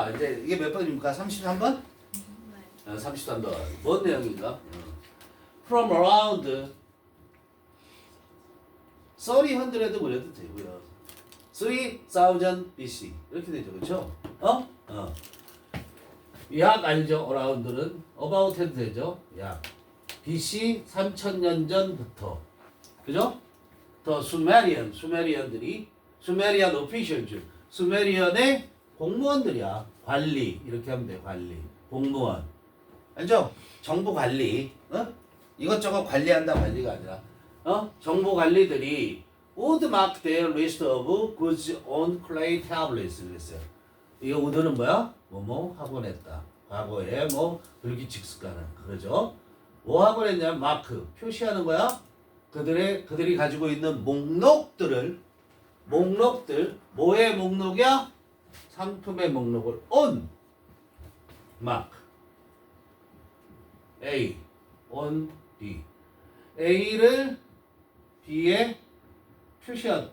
자, 이제 이게 몇 번입니까? 33번? 33번. 뭔 내용인가? From around 300 그래도 되고요. 3000 BC 이렇게 되죠, 그렇죠? 약 알죠? around는 about 해도 되죠? 약 BC 3000년 전부터, 그죠? 더 수메리언들이 수메리안 오피셜즈, 수메리언의 공무원들이야. 관리 이렇게 하면 돼. 관리, 공무원, 알죠? 정부 관리, 이것저것 관리한다 관리가 아니라, 정부 관리들이 would mark their list of goods on clay tablets 그랬어요. 이 would는 뭐야? 뭐뭐 하곤 했다. 과거에 뭐 불규칙 습관은 그러죠. 뭐 하곤 했냐면 마크 표시하는 거야. 그들이 가지고 있는 목록들 뭐의 목록이야? 상품의 목록을 on mark A on B A를 B에 표시한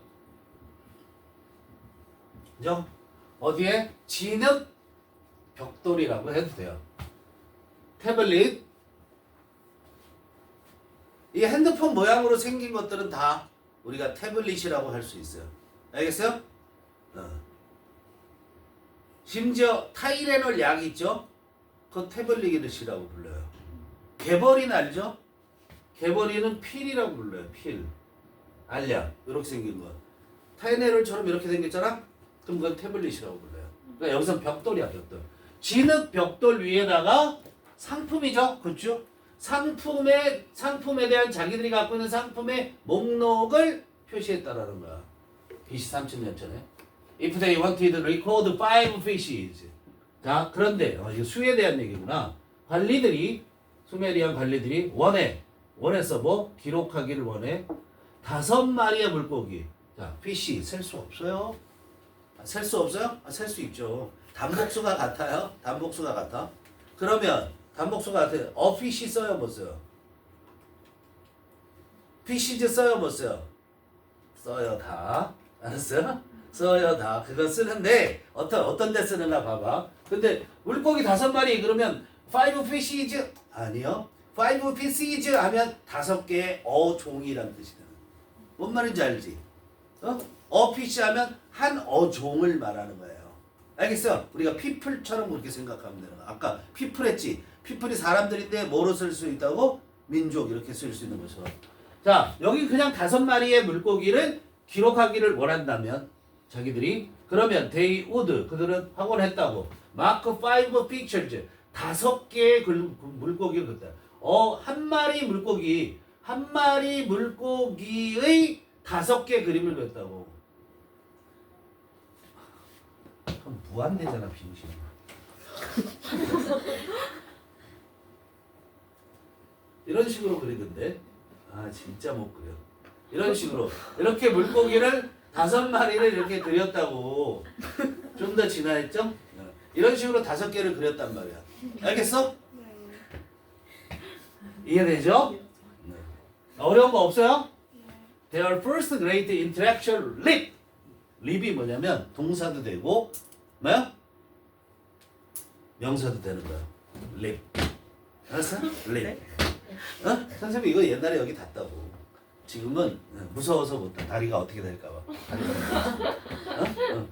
그죠? 어디에? 진흙 벽돌이라고 해도 돼요. 태블릿 이 핸드폰 모양으로 생긴 것들은 다 우리가 태블릿이라고 할 수 있어요. 알겠어요? 심지어 타이레놀 약 있죠? 그건 태블릿이라고 불러요. 개버린 알죠? 개버린은 필이라고 불러요. 필. 알약. 이렇게 생긴 거. 타이레놀처럼 이렇게 생겼잖아? 그럼 그건 태블릿이라고 불러요. 그러니까 여기서 벽돌이야, 벽돌. 진흙 벽돌 위에다가 상품이죠? 그렇죠? 상품에 대한 자기들이 갖고 있는 상품의 목록을 표시했다라는 거야. BC 3000년 전에. If they wanted to record 5 fishes. 자, 그런데 이거 수에 대한 얘기구나. 수메리안 관리들이 원해서 뭐 기록하기를 원해. 5마리의 물고기. 자, fish 셀 수 없어요. 셀 수 없어요? 셀 수 있죠. 단복수가 같아요. 단복수가 같아. 그러면 단복수가 같아요. fish 써요, 못 써요? fishes 써요, 못 써요? 써요, 다. 알았어요? 써요, 다. 그거 쓰는데 어떤 데 쓰느냐 봐봐. 근데 물고기 5마리 그러면 5 fishes 아니요. 5 pieces 하면 5개의 어종이란 뜻이다. 뭔 말인지 알지? fish 하면 한 어종을 말하는 거예요. 알겠어? 우리가 people처럼 그렇게 생각하면 되는 거야. 아까 people 했지? people이 사람들인데 뭐로 쓸 수 있다고? 민족 이렇게 쓸 수 있는 것처럼. 자, 여기 그냥 5마리의 물고기를 기록하기를 원한다면 자기들이 그러면 they would 그들은 하곤 했다고 mark 5 pictures 5개의 물고기를 그렸다. 한 마리 물고기의 5개 그림을 그렸다고. 그럼 무한대잖아, 빙신. 이런 식으로 그리던데. 진짜 못 그려. 이런 식으로 이렇게 물고기를 5마리를 이렇게 그렸다고. 좀 더 진화했죠? 이런 식으로 5개를 그렸단 말이야. 알겠어? 이해되죠? 네. 어려운 거 없어요? Their first great interaction lived. liv이 뭐냐면 동사도 되고 뭐야? 명사도 되는 거야. live. 알았어? live. 선생님 이거 옛날에 여기 닿다고. 지금은 무서워서 못해. 다리가 어떻게 될까봐.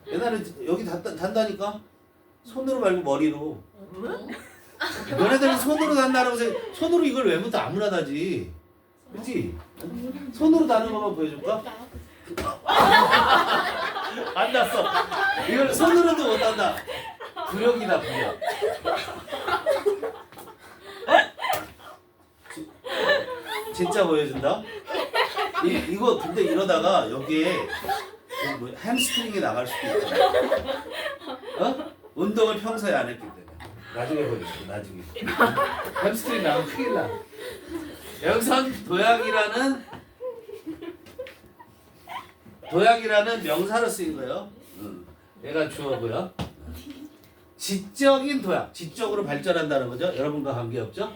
옛날에 여기 단다니까. 손으로 말고 머리로. 너네들은 손으로 단다라고 손으로 이걸 왜 못해? 아무나 다지. 그렇지? 손으로 다는 것만 보여줄까? 안 났어. 이걸 손으로도 못 단다. 부력이다, 부력. 진짜 보여준다? 이거 근데 이러다가 여기에 햄스트링이 나갈 수도 있잖아. 운동을 평소에 안 했기 때문에. 나중에 보여줄게, 나중에. 햄스트링 나면 큰일 나. 여기선 도약이라는 명사로 쓰인 거예요. 얘가 주어고요. 지적인 도약, 지적으로 발전한다는 거죠. 여러분과 관계없죠?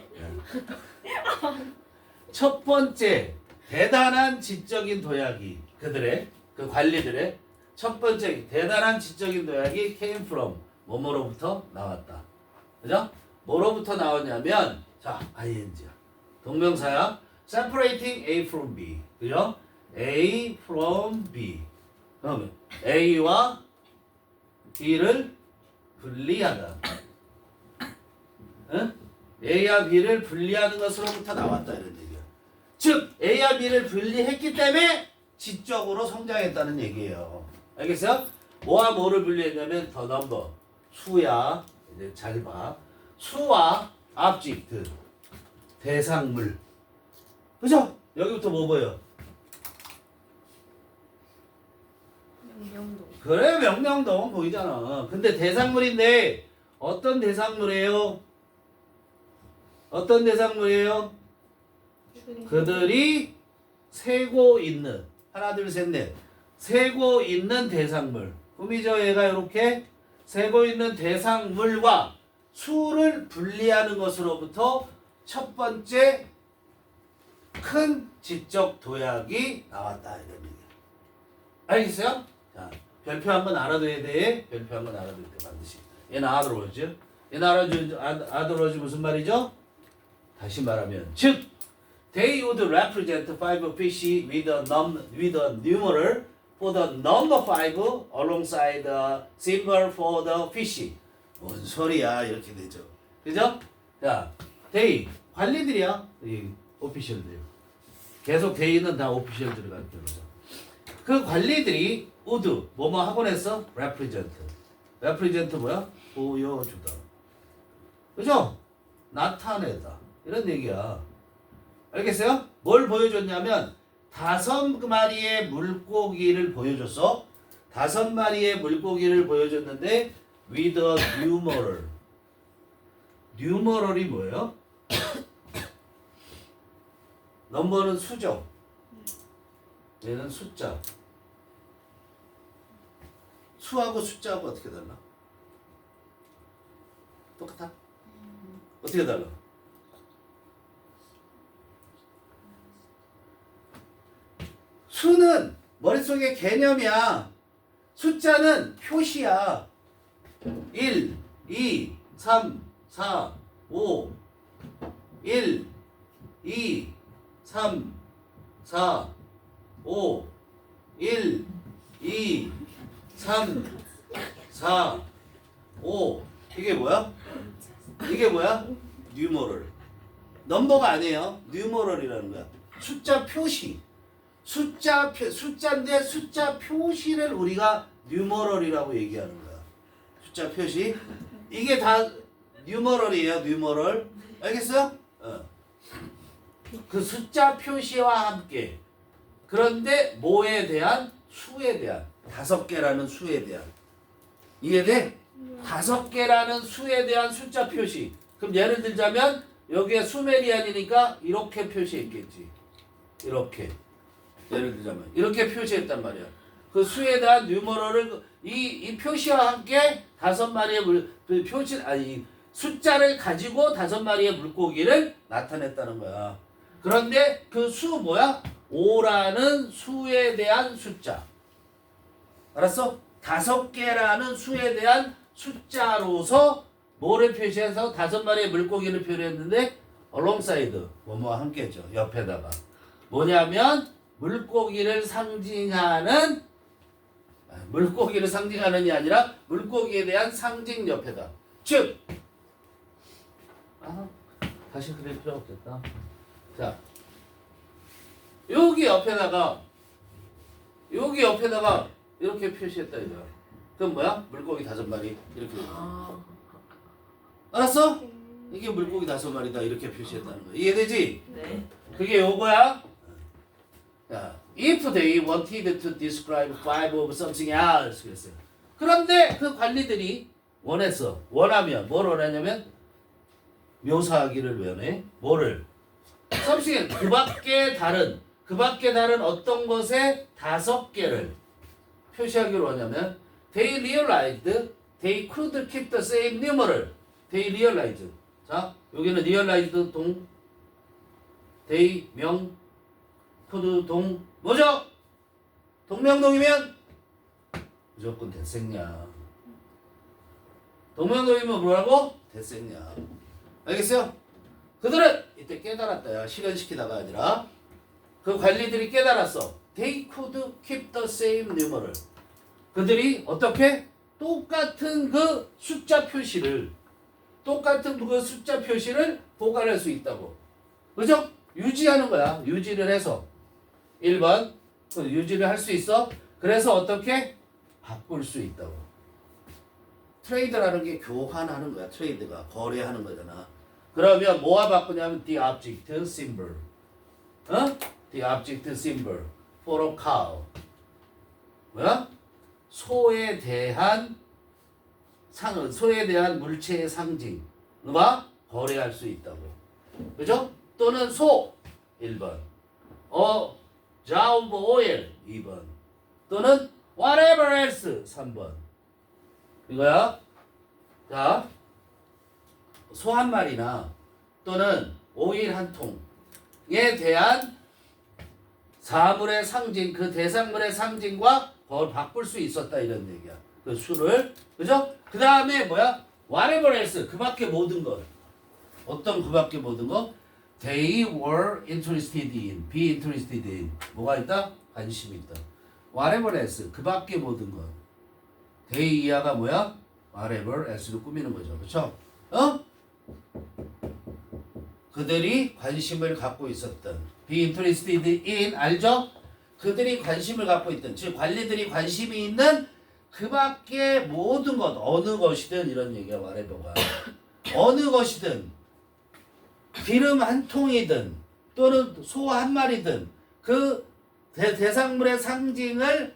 첫 번째 대단한 지적인 도약이 그 관리들의 첫 번째 대단한 지적인 도약이 came from 뭐뭐로부터 나왔다. 그죠? 뭐로부터 나왔냐면 자, ing야. 동명사야. separating A from B. 그죠? A from B. 그러면 A와 B를 분리하다. 응? A와 B를 분리하는 것으로부터 나왔다 이런 얘기야. 즉 A와 B를 분리했기 때문에 지적으로 성장했다는 얘기예요. 알겠어요? 뭐와 뭐를 분리했냐면 더 넘버 수야. 이제 잘 봐. 수와 object 대상물. 그죠? 여기부터 뭐 보여? 명령도. 그래 명령동 보이잖아. 근데 대상물인데 어떤 대상물이에요? 어떤 대상물이에요? 그들이 세고 있는 하나 둘 셋 넷 세고 있는 대상물. 꿈이죠 얘가 이렇게 세고 있는 대상물과 수를 분리하는 것으로부터 첫 번째 큰 지적 도약이 나왔다 이런 얘기야. 알겠어요? 자, 별표 한번 알아둬야 돼. 별표 한번 알아둬야 돼 반드시. 얘는 otherwise. 얘는 otherwise 무슨 말이죠? 다시 말하면 즉 they would represent 5 fish with a numeral for the number 5 alongside the symbol for the fish. 뭔 소리야 이렇게 되죠. 그죠? 자, they 관리들이야. 이 오피셜들. 계속 they는 다 오피셜들을 가르쳐요. 그 관리들이 would 뭐뭐 하곤 했어? represent 뭐야? 보여주다. 그죠? 나타내다. 이런 얘기야. 알겠어요? 뭘 보여줬냐면 5마리의 물고기를 보여줬어. 5마리의 물고기를 보여줬는데 with a numeral. numeral이 뭐예요? 넘버는 수죠. 얘는 숫자. 수하고 숫자하고 어떻게 달라? 똑같아? 어떻게 달라? 수는 머릿속에 개념이야. 숫자는 표시야. 1, 2, 3, 4, 5 1, 2, 3, 4, 5 1, 2, 3, 4, 5 이게 뭐야? 이게 뭐야? 뉴머럴. 넘버가 아니에요. 뉴머럴이라는 거야. 숫자 표시. 숫자인데 숫자 표시를 우리가 뉴머럴이라고 얘기하는 거야. 숫자 표시. 이게 다 뉴머럴이에요. 뉴머럴. 알겠어요? 그 숫자 표시와 함께. 그런데 뭐에 대한? 수에 대한. 5개라는 수에 대한. 이해돼? 5개라는 수에 대한 숫자 표시. 그럼 예를 들자면 여기에 수메리안이니까 이렇게 표시했겠지. 이렇게. 예를 들자면 이렇게 표시했단 말이야. 그 수에 대한 뉴머럴을 이 표시와 함께 5마리의 표시 아니 숫자를 가지고 5마리의 물고기를 나타냈다는 거야. 그런데 그 수 뭐야? 5라는 수에 대한 숫자. 알았어? 5개라는 수에 대한 숫자로서 뭐를 표시해서 5마리의 물고기를 표현했는데 alongside 뭐뭐와 함께죠. 옆에다가 뭐냐면 물고기를 상징하는 물고기를 아니라 물고기에 대한 상징 옆에다. 즉 다시 그릴 필요 없겠다. 자 여기 옆에다가 이렇게 표시했다 이거야. 그럼 뭐야? 물고기 5마리 이렇게. 알았어? 이게 물고기 5마리다 이렇게 표시했다는 거야. 이해되지? 네. 그게 요거야. 자, if they wanted to describe 5 of something else 그랬어요. 그런데 그 관리들이 원하면 뭘 원하냐면 묘사하기를 원해. 뭐를? something 그 밖에 다른 어떤 것에 5개를 표시하기를 원하면 they realized they could keep the same numeral. they realized. 자, 여기는 realized 동 they 명 could 동 뭐죠? 동명동이면 무조건 대생냐. 동명도이면 뭐라고? 대생략. 알겠어요? 그들은 이때 깨달았다. 야, 실현시키다가 아니라 그 관리들이 깨달았어. They could keep the same numeral. 그들이 어떻게? 똑같은 그 숫자 표시를 보관할 수 있다고. 그죠? 유지하는 거야. 유지를 해서 1번 유지를 할 수 있어. 그래서 어떻게? 바꿀 수 있다고. 트레이드라는 게 교환하는 거야. 트레이드가 거래하는 거잖아. 그러면 뭐와 바꾸냐면 the object symbol. the object symbol for a cow. 뭐야? 소에 대한 물체의 상징과 거래할 수 있다고. 그죠? 또는 소 1번. jar of oil 2번. 또는 whatever else 3번. 이거야. 자, 소 한 마리나 또는 오일 한 통에 대한 사물의 상징, 그 대상물의 상징과 그걸 바꿀 수 있었다 이런 얘기야. 그 수를. 그죠? 그 다음에 뭐야? whatever else. 그 밖에 모든 것. 어떤 그 밖에 모든 것? They were interested in. be interested in. 뭐가 있다? 관심이 있다. whatever else. 그 밖에 모든 것. they 이하가 뭐야? whatever else로 꾸미는 거죠. 그쵸? 그들이 관심을 갖고 있었던. be interested in. 알죠? 그들이 관심을 갖고 있던. 즉 관리들이 관심이 있는 그 밖에 모든 것. 어느 것이든 이런 얘기야. whatever가. 어느 것이든. 기름 한 통이든 또는 소 한 마리든 그 대상물의 상징을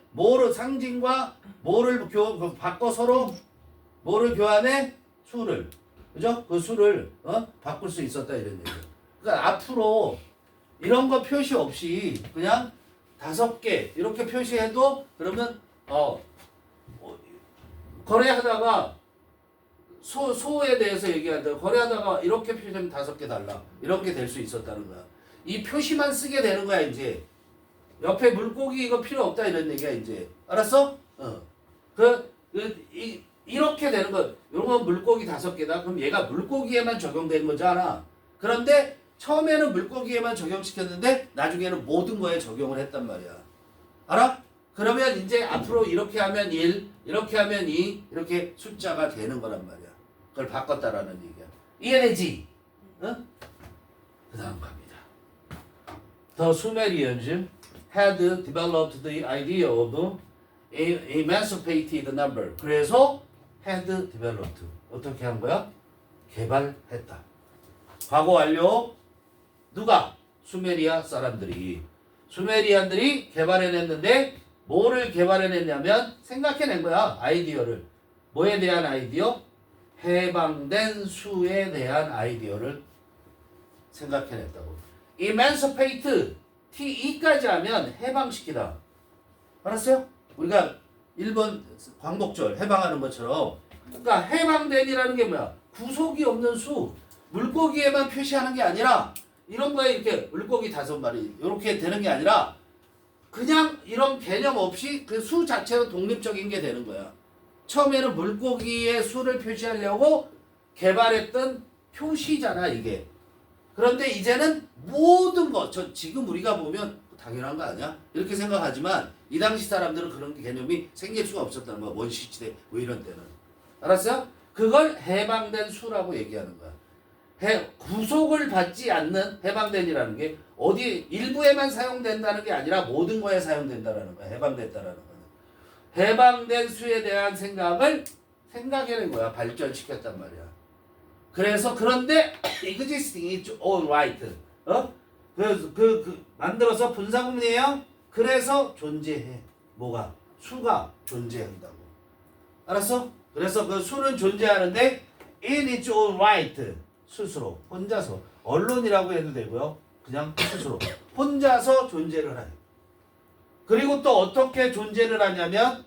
상징과 뭐를 바꿔 서로 뭐를 교환해? 수를. 그죠? 그 수를 바꿀 수 있었다 이런 얘기예요. 그러니까 앞으로 이런 거 표시 없이 그냥 5개 이렇게 표시해도 그러면 거래하다가 소에 대해서 얘기하다가 거래하다가 이렇게 표시하면 5개 달라. 이렇게 될 수 있었다는 거야. 이 표시만 쓰게 되는 거야 이제. 옆에 물고기 이거 필요 없다 이런 얘기야 이제. 알았어? 이렇게 되는 거. 이런 건 물고기 5개다. 그럼 얘가 물고기에만 적용되는 거잖아. 그런데 처음에는 물고기에만 적용시켰는데 나중에는 모든 거에 적용을 했단 말이야. 알아? 그러면 이제 앞으로 이렇게 하면 1, 이렇게 하면 2, 이렇게 숫자가 되는 거란 말이야. 그걸 바꿨다라는 얘기야. 이해되지? 응? 그 다음 갑니다. The Sumerians had developed the idea of emancipated number. 그래서 had developed. 어떻게 한 거야? 개발했다. 과거 완료. 누가? 수메리아 사람들이. 수메리안들이 개발해냈는데 뭐를 개발해냈냐면 생각해낸 거야. 아이디어를. 뭐에 대한 아이디어? 해방된 수에 대한 아이디어를 생각해냈다고. emancipate T-E까지 하면 해방시키다. 알았어요? 우리가 1번 광복절 해방하는 것처럼 그러니까 해방된이라는 게 뭐야? 구속이 없는 수. 물고기에만 표시하는 게 아니라 이런 거에 이렇게 물고기 5마리 이렇게 되는 게 아니라 그냥 이런 개념 없이 그 수 자체로 독립적인 게 되는 거야. 처음에는 물고기의 수를 표시하려고 개발했던 표시잖아 이게. 그런데 이제는 모든 것, 지금 우리가 보면 당연한 거 아니야? 이렇게 생각하지만 이 당시 사람들은 그런 개념이 생길 수가 없었다는 거야. 원시시대 뭐 이런 때는. 알았어요? 그걸 해방된 수라고 얘기하는 거야. 구속을 받지 않는 해방된이라는 게 어디 일부에만 사용된다는 게 아니라 모든 거에 사용된다는 거야. 해방됐다라는 거는. 해방된 수에 대한 생각을 생각해낸 거야. 발전시켰단 말이야. 그래서 그런데 existing is all right. 만들어서 분사구문이에요. 그래서 존재해. 뭐가? 수가 존재한다고. 알았어? 그래서 그 수는 존재하는데 it is all right. 스스로 혼자서 언론이라고 해도 되고요. 그냥 스스로 혼자서 존재를 해요. 그리고 또 어떻게 존재를 하냐면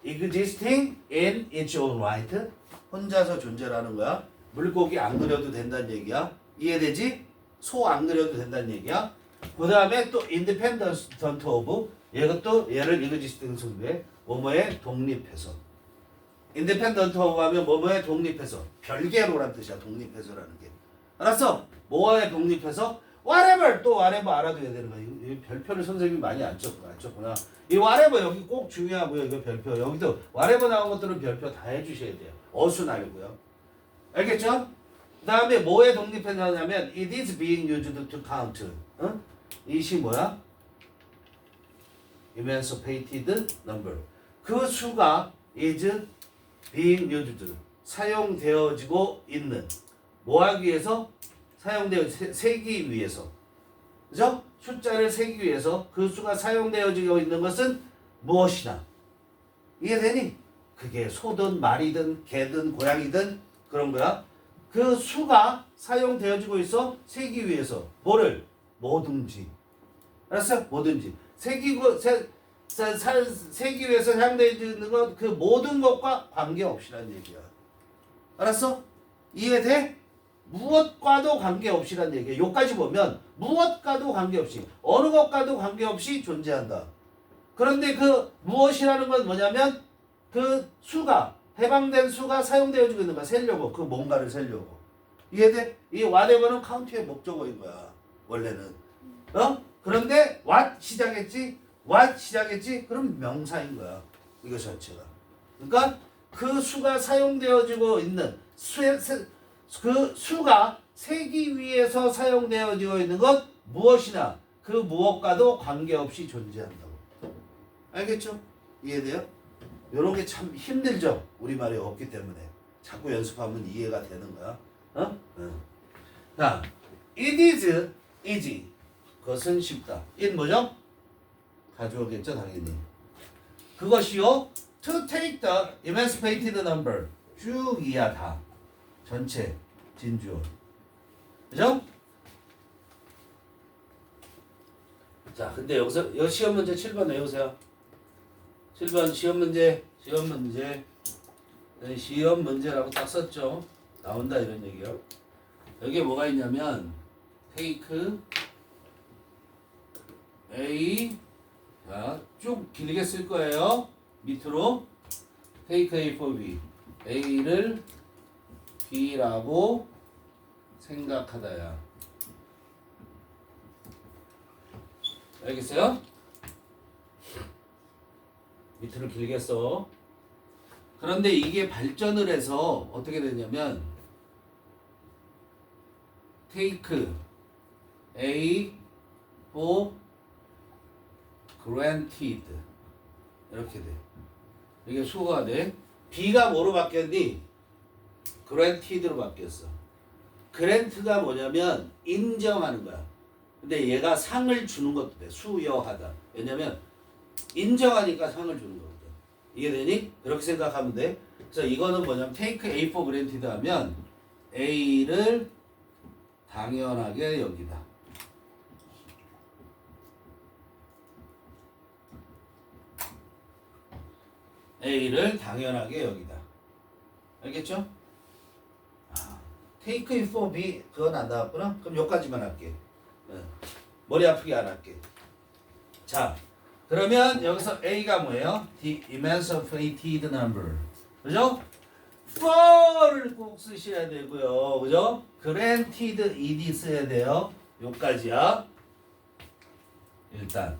existing in its own right. 혼자서 존재를 하는 거야. 물고기 안 그려도 된다는 얘기야. 이해되지? 소 안 그려도 된다는 얘기야. 그 다음에 또 independent of 얘가 또 얘를 existing 순에 뭐뭐에 독립해서 인디펜던트하고 하면 뭐뭐에 독립해서 별개로란 뜻이야. 독립해서라는 게. 알았어? 뭐에 독립해서 whatever 또 whatever 알아둬야 되는 거야. 이 별표를 선생님이 많이 안 쳤구나. 이 whatever 여기 꼭 중요하고요. 이거 별표 여기도 whatever 나온 것들은 별표 다 해주셔야 돼요. 어순 알고요. 알겠죠? 그 다음에 뭐에 독립해서냐면 it is being used to count. 어? 이시 뭐야? emancipated number. 그 수가 is being used 사용되어지고 있는 뭐 하기 위해서? 세기 위해서. 그죠? 숫자를 세기 위해서 그 수가 사용되어지고 있는 것은 무엇이나. 이해되니? 그게 소든 말이든 개든 고양이든 그런 거야. 그 수가 사용되어지고 있어 세기 위해서. 뭐를? 뭐든지. 알았어? 뭐든지. 세기 위해서 사용되어지는 것 그 모든 것과 관계없이란 얘기야. 알았어? 이해돼? 무엇과도 관계없이란 얘기야. 여기까지 보면 무엇과도 관계없이 어느 것과도 관계없이 존재한다. 그런데 그 무엇이라는 건 뭐냐면 그 수가 해방된 수가 사용되어지고 있는 거야. 세려고 그 뭔가를 세려고. 이해돼? 이 whatever는 카운트의 목적어인 거야. 원래는. 그런데 what 시작했지? what 시작했지? 그럼 명사인 거야. 이거 자체가. 그러니까 그 수가 사용되어지고 있는 그 수가 세기 위해서 사용되어지고 있는 것 무엇이나 그 무엇과도 관계없이 존재한다고. 알겠죠? 이해돼요? 이런 게 참 힘들죠? 우리말이 없기 때문에. 자꾸 연습하면 이해가 되는 거야. 자, it is easy. 그것은 쉽다. it 뭐죠? 가져오겠죠, 당연히. 그것이요. to take the emancipated number. 쭉 이야 다. 전체 진주어. 그죠? 자, 근데 여기서 시험 문제 7번 외우세요. 7번 시험 문제라고 딱 썼죠. 나온다 이런 얘기요. 여기에 뭐가 있냐면 take A 자, 쭉 길게 쓸 거예요. 밑으로 take A for B. A를 B라고 생각하다야. 알겠어요? 밑으로 길게 써. 그런데 이게 발전을 해서 어떻게 되냐면 take A for granted 이렇게 돼. 이게 수거가 돼. B가 뭐로 바뀌었니? granted로 바뀌었어. grant가 뭐냐면 인정하는 거야. 근데 얘가 상을 주는 것도 돼. 수여하다. 왜냐면 인정하니까 상을 주는 거거든. 이해되니? 그렇게 생각하면 돼. 그래서 이거는 뭐냐면 take A for granted 하면 A를 당연하게 여기다. A를 당연하게 여기다. 알겠죠? take it for B 그건 안 나왔구나? 그럼 여기까지만 할게. 머리 아프게 안 할게. 자, 그러면 여기서 A가 뭐예요? The emancipated number. 그죠? for를 꼭 쓰셔야 되고요. 그죠? granted ed 써야 돼요. 여기까지야. 일단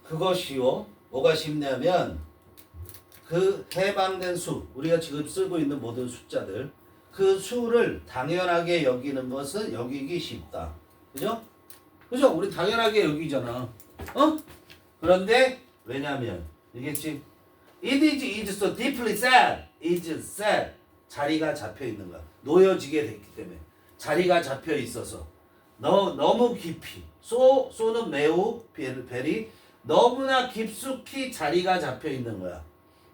그것이요. 뭐가 쉽냐면 그 해방된 수, 우리가 지금 쓰고 있는 모든 숫자들, 그 수를 당연하게 여기는 것은 여기기 쉽다. 그죠? 그죠? 우리 당연하게 여기잖아. 그런데 왜냐면 이겠지? It is so deeply sad. is sad. 자리가 잡혀 있는 거야. 놓여지게 됐기 때문에. 자리가 잡혀 있어서. 너무 깊이. so는 매우, very 너무나 깊숙이 자리가 잡혀 있는 거야.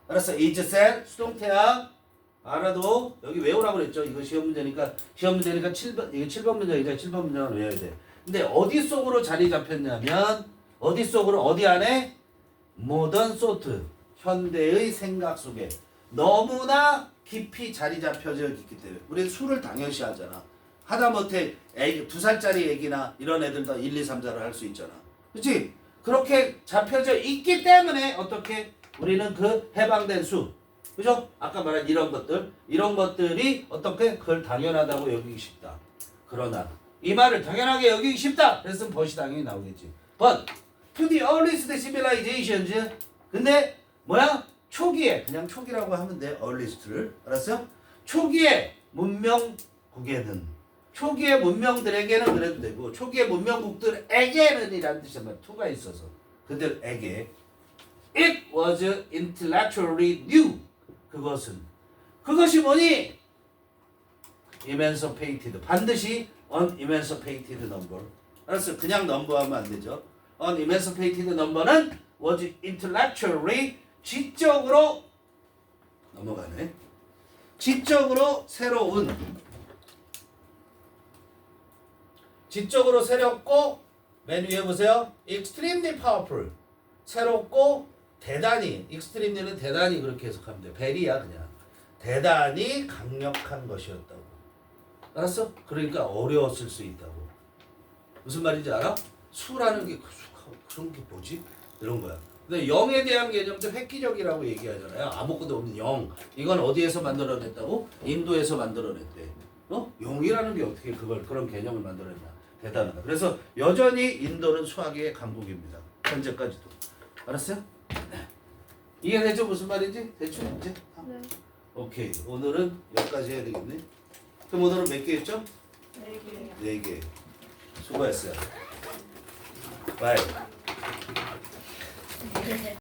알았어? is sad 수동태야. 알아도 여기 외우라고 그랬죠. 이거 시험 문제니까 7번 이게 7번 문제이자 7번 문제는 외워야 돼. 근데 어디 속으로 자리 잡혔냐면 어디 속으로 어디 안에 modern thought 현대의 생각 속에 너무나 깊이 자리 잡혀져 있기 때문에 우리는 수를 당연시 하잖아. 하다못해 애기 2살짜리 애기나 이런 애들도 1, 2, 3, 4를 할 수 있잖아. 그렇지? 그렇게 잡혀져 있기 때문에 어떻게 우리는 그 해방된 수, 그죠? 아까 말한 이런 것들이 어떻게 그걸 당연하다고 여기기 쉽다. 그러나 이 말을 당연하게 여기기 쉽다. 그랬으면 벗이 당연히 나오겠지. But to the earliest civilizations. 근데 뭐야? 초기에 그냥 초기라고 하면 돼. earliest를 알았어요? 초기의 문명국에는 초기의 문명들에게는 그래도 되고 초기의 문명국들에게는 이라는 뜻이야. to가 있어서 그들에게 it was intellectually new. 그것이 뭐니? emancipated. 반드시 an emancipated number. 알았어? 그냥 넘버하면 안 되죠. an emancipated number는 was intellectually 지적으로 넘어가네. 지적으로 새로운 지적으로 새롭고 맨 위에 보세요. extremely powerful. 새롭고 대단히 extremely는 대단히 그렇게 해석하면 돼. 베리야 그냥. 대단히 강력한 것이었다고. 알았어? 그러니까 어려웠을 수 있다고. 무슨 말인지 알아? 수라는 게 그런 게 뭐지? 이런 거야. 근데 영에 대한 개념도 획기적이라고 얘기하잖아요. 아무것도 없는 영. 이건 어디에서 만들어냈다고? 인도에서 만들어냈대. 영이라는 게 어떻게 그런 개념을 만들어냈나? 대단하다. 그래서 여전히 인도는 수학의 강국입니다. 현재까지도. 알았어요? 네. 이해되죠? 무슨 말인지? 대충 이제? 네. 오케이. 오늘은 여기까지 해야 되겠네. 그럼 오늘은 몇 개 했죠? 4개요. 4개. 수고했어요. 바이.